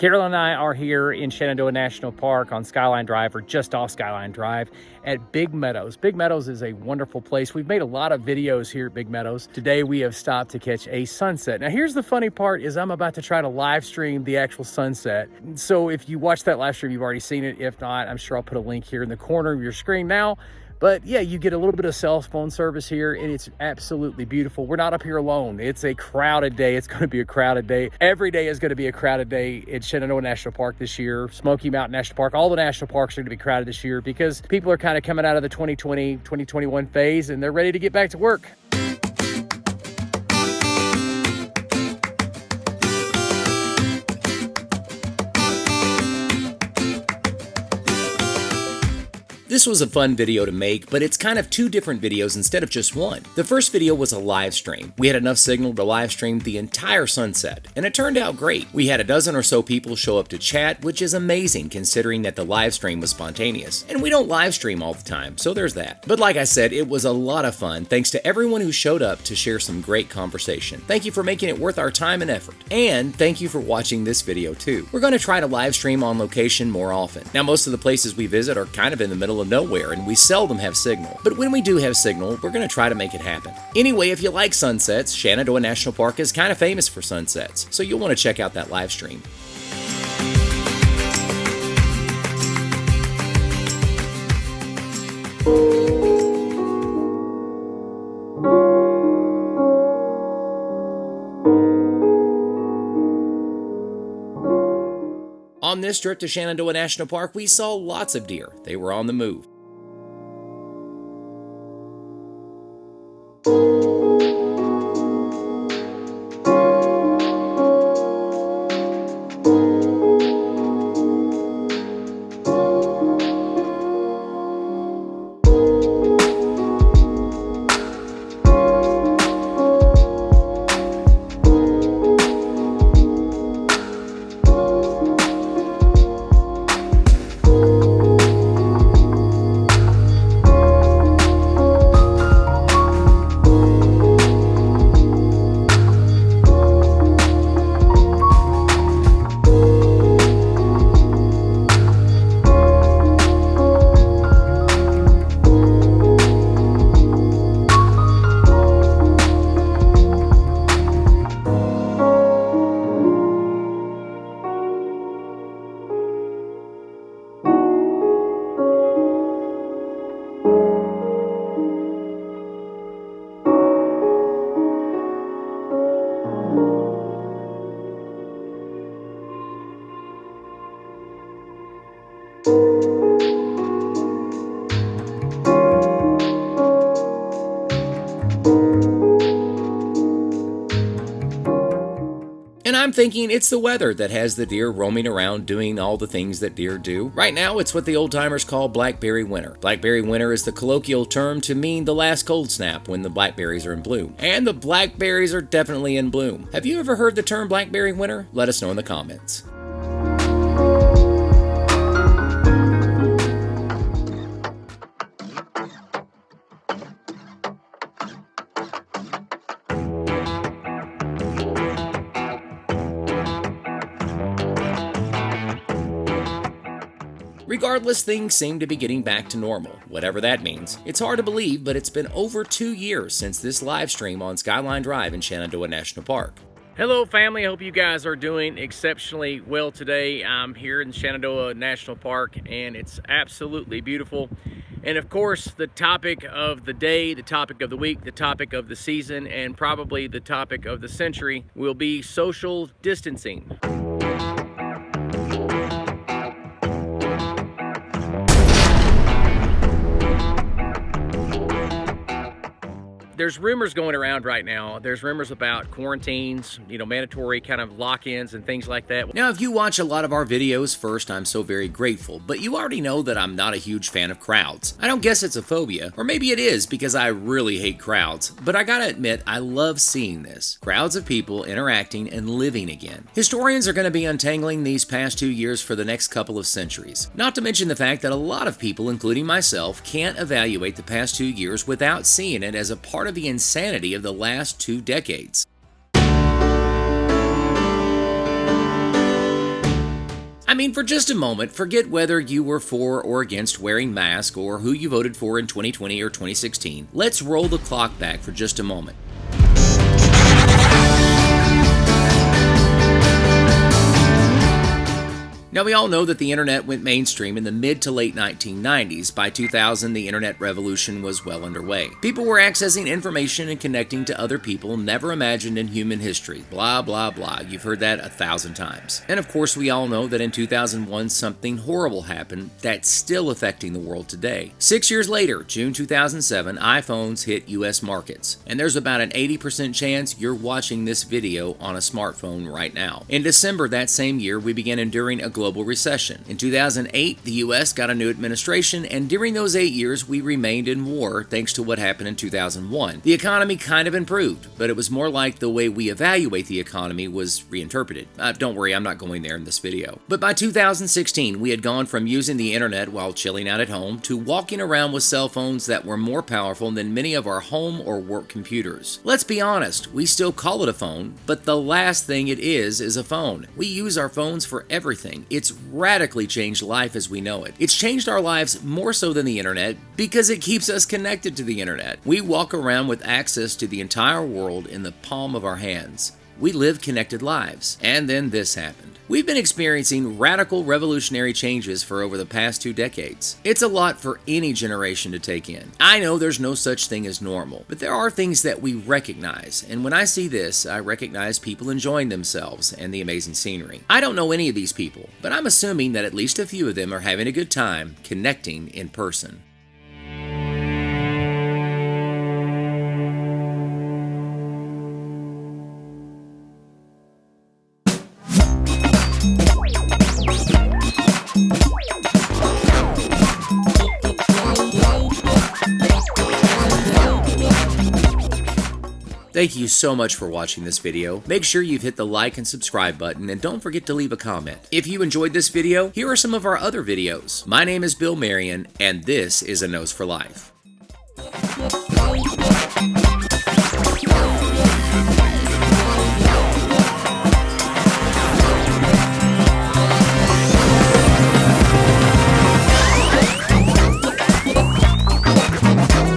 Carol and I are here in Shenandoah National Park on Skyline Drive, or just off Skyline Drive, at Big Meadows. Big Meadows is a wonderful place. We've made a lot of videos here at Big Meadows. Today we have stopped to catch a sunset. Now here's the funny part is I'm about to try to live stream the actual sunset. So if you watch that live stream, you've already seen it. If not, I'm sure I'll put a link here in the corner of your screen now. But yeah, you get a little bit of cell phone service here, and it's absolutely beautiful. We're not up here alone. It's a crowded day. It's going to be a crowded day. Every day is going to be a crowded day at Shenandoah National Park this year. Smoky Mountain National Park. All the national parks are going to be crowded this year because people are kind of coming out of the 2020, 2021 phase, and they're ready to get back to work. This was a fun video to make, but it's kind of two different videos instead of just one. The first video was a live stream. We had enough signal to live stream the entire sunset, and it turned out great. We had a dozen or so people show up to chat, which is amazing considering that the live stream was spontaneous. And we don't live stream all the time, so there's that. But like I said, it was a lot of fun thanks to everyone who showed up to share some great conversation. Thank you for making it worth our time and effort. And thank you for watching this video too. We're going to try to live stream on location more often. Now most of the places we visit are kind of in the middle of nowhere, and we seldom have signal. But when we do have signal, we're going to try to make it happen. Anyway, if you like sunsets, Shenandoah National Park is kind of famous for sunsets, so you'll want to check out that live stream. On this trip to Shenandoah National Park, we saw lots of deer. They were on the move. And I'm thinking it's the weather that has the deer roaming around doing all the things that deer do. Right now, it's what the old-timers call blackberry winter. Blackberry winter is the colloquial term to mean the last cold snap when the blackberries are in bloom. And the blackberries are definitely in bloom. Have you ever heard the term blackberry winter? Let us know in the comments. Regardless, things seem to be getting back to normal, whatever that means. It's hard to believe, but it's been over 2 years since this live stream on Skyline Drive in Shenandoah National Park. Hello family, I hope you guys are doing exceptionally well today. I'm here in Shenandoah National Park and it's absolutely beautiful. And of course, the topic of the day, the topic of the week, the topic of the season, and probably the topic of the century will be social distancing. There's rumors going around right now. There's rumors about quarantines, mandatory kind of lock-ins and things like that. Now, if you watch a lot of our videos, first, I'm so very grateful, but you already know that I'm not a huge fan of crowds. I don't guess it's a phobia, or maybe it is because I really hate crowds, but I gotta admit, I love seeing this. Crowds of people interacting and living again. Historians are going to be untangling these past 2 years for the next couple of centuries. Not to mention the fact that a lot of people, including myself, can't evaluate the past 2 years without seeing it as a part of the insanity of the last 2 decades. I mean, for just a moment, forget whether you were for or against wearing masks or who you voted for in 2020 or 2016. Let's roll the clock back for just a moment. Now, we all know that the internet went mainstream in the mid to late 1990s. By 2000, the internet revolution was well underway. People were accessing information and connecting to other people never imagined in human history. Blah, blah, blah. You've heard that 1,000 times. And of course, we all know that in 2001, something horrible happened that's still affecting the world today. 6 years later, June 2007, iPhones hit U.S. markets. And there's about an 80% chance you're watching this video on a smartphone right now. In December that same year, we began enduring a global recession. In 2008, the U.S. got a new administration, and during those 8 years, we remained in war thanks to what happened in 2001. The economy kind of improved, but it was more like the way we evaluate the economy was reinterpreted. Don't worry, I'm not going there in this video. But by 2016, we had gone from using the internet while chilling out at home to walking around with cell phones that were more powerful than many of our home or work computers. Let's be honest, we still call it a phone, but the last thing it is a phone. We use our phones for everything. It's radically changed life as we know it. It's changed our lives more so than the internet because it keeps us connected to the internet. We walk around with access to the entire world in the palm of our hands. We live connected lives. And then this happened. We've been experiencing radical revolutionary changes for over the past 2 decades. It's a lot for any generation to take in. I know there's no such thing as normal, but there are things that we recognize. And when I see this, I recognize people enjoying themselves and the amazing scenery. I don't know any of these people, but I'm assuming that at least a few of them are having a good time connecting in person. Thank you so much for watching this video. Make sure you've hit the like and subscribe button, and don't forget to leave a comment. If you enjoyed this video, here are some of our other videos. My name is Bill Marion, and this is A Nose for Life.